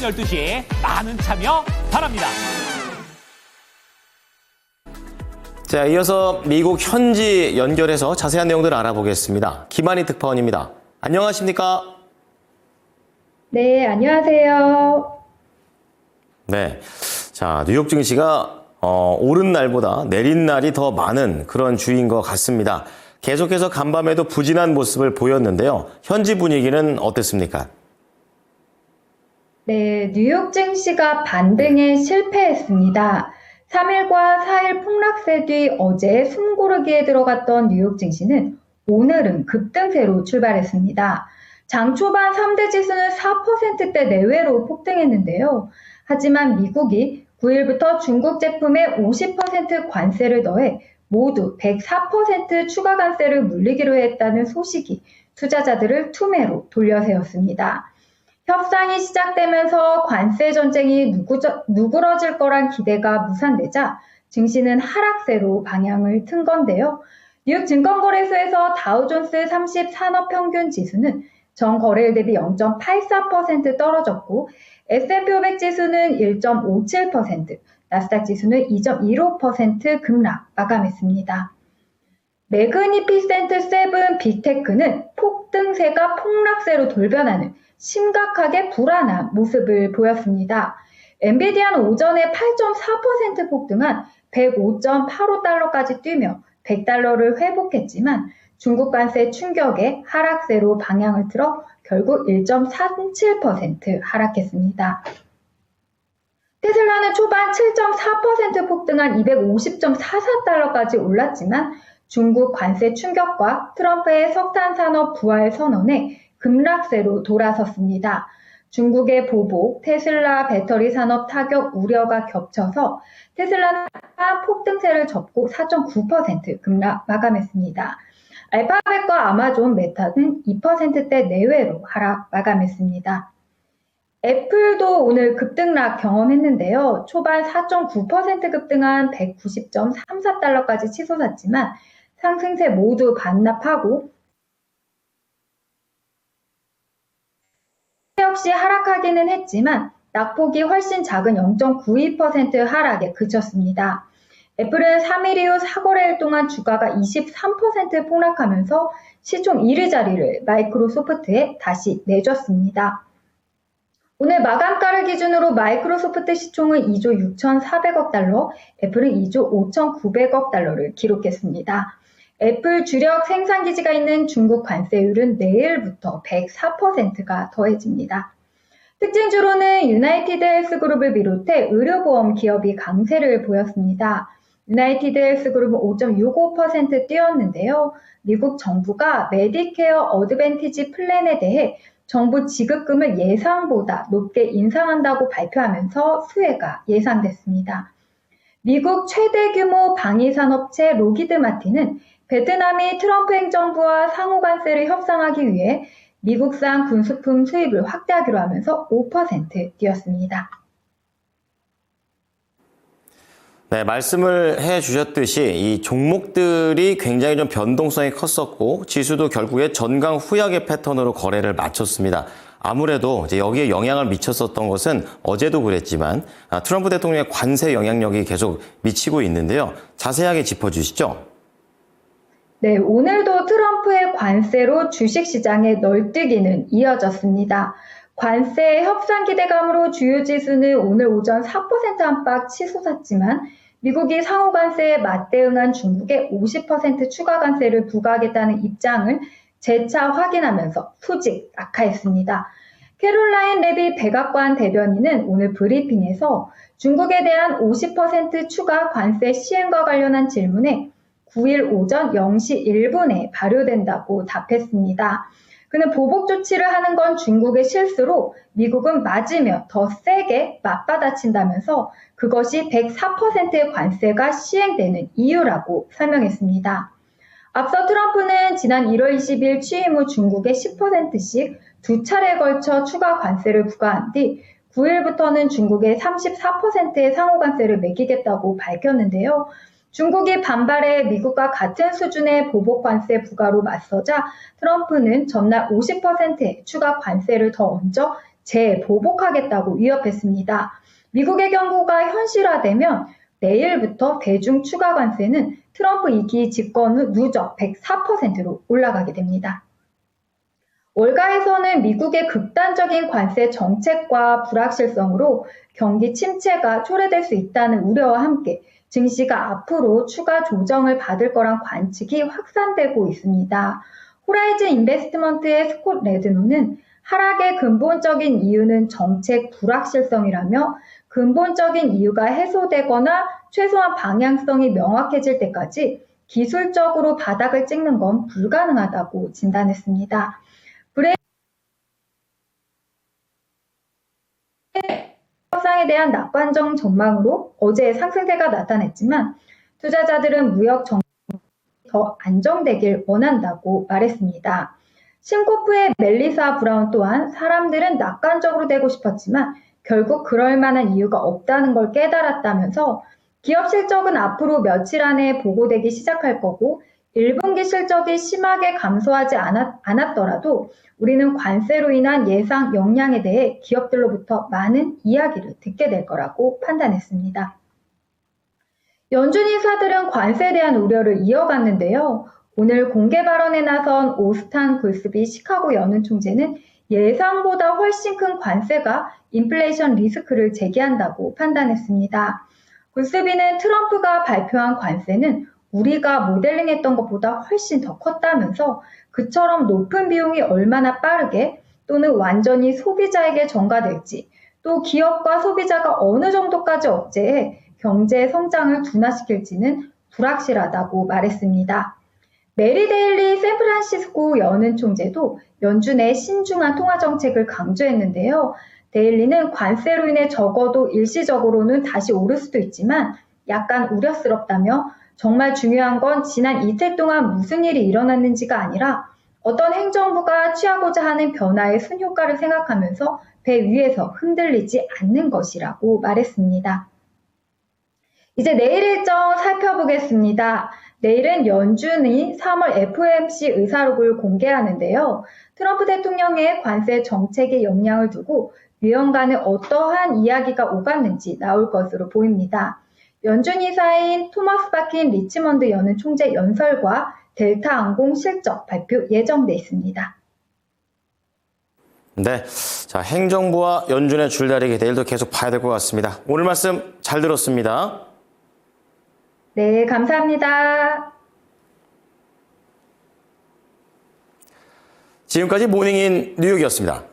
12시 많은 참여 바랍니다. 자, 이어서 미국 현지 연결해서 자세한 내용들을 알아보겠습니다. 김한희 특파원입니다. 안녕하십니까? 네, 안녕하세요. 네. 자, 뉴욕 증시가 오른 날보다 내린 날이 더 많은 그런 주인 것 같습니다. 계속해서 간밤에도 부진한 모습을 보였는데요. 현지 분위기는 어땠습니까? 네, 뉴욕 증시가 반등에 실패했습니다. 3일과 4일 폭락세 뒤 어제 숨고르기에 들어갔던 뉴욕 증시는 오늘은 급등세로 출발했습니다. 장 초반 3대 지수는 4%대 내외로 폭등했는데요. 하지만 미국이 9일부터 중국 제품에 50% 관세를 더해 모두 104% 추가 관세를 물리기로 했다는 소식이 투자자들을 투매로 돌려세웠습니다. 협상이 시작되면서 관세 전쟁이 누그러질 거란 기대가 무산되자 증시는 하락세로 방향을 튼 건데요. 뉴욕 증권거래소에서 다우존스 30 산업평균 지수는 전 거래일 대비 0.84% 떨어졌고 S&P 500 지수는 1.57%, 나스닥 지수는 2.15% 급락 마감했습니다. 매그니피센트 세븐 빅테크는 폭등세가 폭락세로 돌변하는 심각하게 불안한 모습을 보였습니다. 엔비디아는 오전에 8.4% 폭등한 105.85달러까지 뛰며 100달러를 회복했지만 중국 관세 충격에 하락세로 방향을 틀어 결국 1.37% 하락했습니다. 테슬라는 초반 7.4% 폭등한 250.44달러까지 올랐지만 중국 관세 충격과 트럼프의 석탄 산업 부활 선언에 급락세로 돌아섰습니다. 중국의 보복, 테슬라 배터리 산업 타격 우려가 겹쳐서 테슬라는 폭등세를 접고 4.9% 급락 마감했습니다. 알파벳과 아마존, 메타는 2%대 내외로 하락 마감했습니다. 애플도 오늘 급등락 경험했는데요. 초반 4.9% 급등한 190.34달러까지 치솟았지만 상승세 모두 반납하고 역시 하락하기는 했지만 낙폭이 훨씬 작은 0.92% 하락에 그쳤습니다. 애플은 3일 이후 4거래일 동안 주가가 23% 폭락하면서 시총 1위 자리를 마이크로소프트에 다시 내줬습니다. 오늘 마감가를 기준으로 마이크로소프트 시총은 2조 6,400억 달러, 애플은 2조 5,900억 달러를 기록했습니다. 애플 주력 생산기지가 있는 중국 관세율은 내일부터 104%가 더해집니다. 특징주로는 유나이티드 헬스그룹을 비롯해 의료보험 기업이 강세를 보였습니다. 유나이티드 헬스그룹은 5.65% 뛰었는데요. 미국 정부가 메디케어 어드밴티지 플랜에 대해 정부 지급금을 예상보다 높게 인상한다고 발표하면서 수혜가 예상됐습니다. 미국 최대 규모 방위산업체 로키드 마틴은 베트남이 트럼프 행정부와 상호관세를 협상하기 위해 미국산 군수품 수입을 확대하기로 하면서 5% 뛰었습니다. 네, 말씀을 해주셨듯이 이 종목들이 굉장히 좀 변동성이 컸었고 지수도 결국에 전강 후약의 패턴으로 거래를 마쳤습니다. 아무래도 이제 여기에 영향을 미쳤었던 것은 어제도 그랬지만 트럼프 대통령의 관세 영향력이 계속 미치고 있는데요. 자세하게 짚어주시죠. 네, 오늘도 트럼프의 관세로 주식시장의 널뛰기는 이어졌습니다. 관세 협상 기대감으로 주요 지수는 오늘 오전 4% 안팎 치솟았지만 미국이 상호 관세에 맞대응한 중국에 50% 추가 관세를 부과하겠다는 입장을 재차 확인하면서 수직 악화했습니다. 캐롤라인 레비 백악관 대변인은 오늘 브리핑에서 중국에 대한 50% 추가 관세 시행과 관련한 질문에 9일 오전 0시 1분에 발효된다고 답했습니다. 그는 보복 조치를 하는 건 중국의 실수로 미국은 맞으며 더 세게 맞받아친다면서 그것이 104%의 관세가 시행되는 이유라고 설명했습니다. 앞서 트럼프는 지난 1월 20일 취임 후 중국에 10%씩 두 차례에 걸쳐 추가 관세를 부과한 뒤 9일부터는 중국에 34%의 상호관세를 매기겠다고 밝혔는데요. 중국이 반발해 미국과 같은 수준의 보복 관세 부과로 맞서자 트럼프는 전날 50%의 추가 관세를 더 얹어 재보복하겠다고 위협했습니다. 미국의 경고가 현실화되면 내일부터 대중 추가 관세는 트럼프 2기 집권 후 누적 104%로 올라가게 됩니다. 월가에서는 미국의 극단적인 관세 정책과 불확실성으로 경기 침체가 초래될 수 있다는 우려와 함께 증시가 앞으로 추가 조정을 받을 거란 관측이 확산되고 있습니다. 호라이즌 인베스트먼트의 스콧 레드노는 하락의 근본적인 이유는 정책 불확실성이라며 근본적인 이유가 해소되거나 최소한 방향성이 명확해질 때까지 기술적으로 바닥을 찍는 건 불가능하다고 진단했습니다. 협상에 대한 낙관적 전망으로 어제 상승세가 나타났지만 투자자들은 무역 정책이 더 안정되길 원한다고 말했습니다. 신코프의 멜리사 브라운 또한 사람들은 낙관적으로 되고 싶었지만 결국 그럴 만한 이유가 없다는 걸 깨달았다면서 기업 실적은 앞으로 며칠 안에 보고되기 시작할 거고 1분기 실적이 심하게 감소하지 않았더라도 우리는 관세로 인한 예상 영향에 대해 기업들로부터 많은 이야기를 듣게 될 거라고 판단했습니다. 연준 인사들은 관세에 대한 우려를 이어갔는데요. 오늘 공개 발언에 나선 오스탄 골스비 시카고 연은 총재는 예상보다 훨씬 큰 관세가 인플레이션 리스크를 제기한다고 판단했습니다. 골스비는 트럼프가 발표한 관세는 우리가 모델링했던 것보다 훨씬 더 컸다면서 그처럼 높은 비용이 얼마나 빠르게 또는 완전히 소비자에게 전가될지 또 기업과 소비자가 어느 정도까지 억제해 경제 성장을 둔화시킬지는 불확실하다고 말했습니다. 메리 데일리 샌프란시스코 연은 총재도 연준의 신중한 통화 정책을 강조했는데요. 데일리는 관세로 인해 적어도 일시적으로는 다시 오를 수도 있지만 약간 우려스럽다며 정말 중요한 건 지난 이틀 동안 무슨 일이 일어났는지가 아니라 어떤 행정부가 취하고자 하는 변화의 순효과를 생각하면서 배 위에서 흔들리지 않는 것이라고 말했습니다. 이제 내일 일정 살펴보겠습니다. 내일은 연준이 3월 FOMC 의사록을 공개하는데요. 트럼프 대통령의 관세 정책에 영향을 두고 위원 간에 어떠한 이야기가 오갔는지 나올 것으로 보입니다. 연준 이사인 토머스 바킨 리치먼드 연은 총재 연설과 델타 항공 실적 발표 예정돼 있습니다. 네, 자 행정부와 연준의 줄다리기 내일도 계속 봐야 될 것 같습니다. 오늘 말씀 잘 들었습니다. 네, 감사합니다. 지금까지 모닝인 뉴욕이었습니다.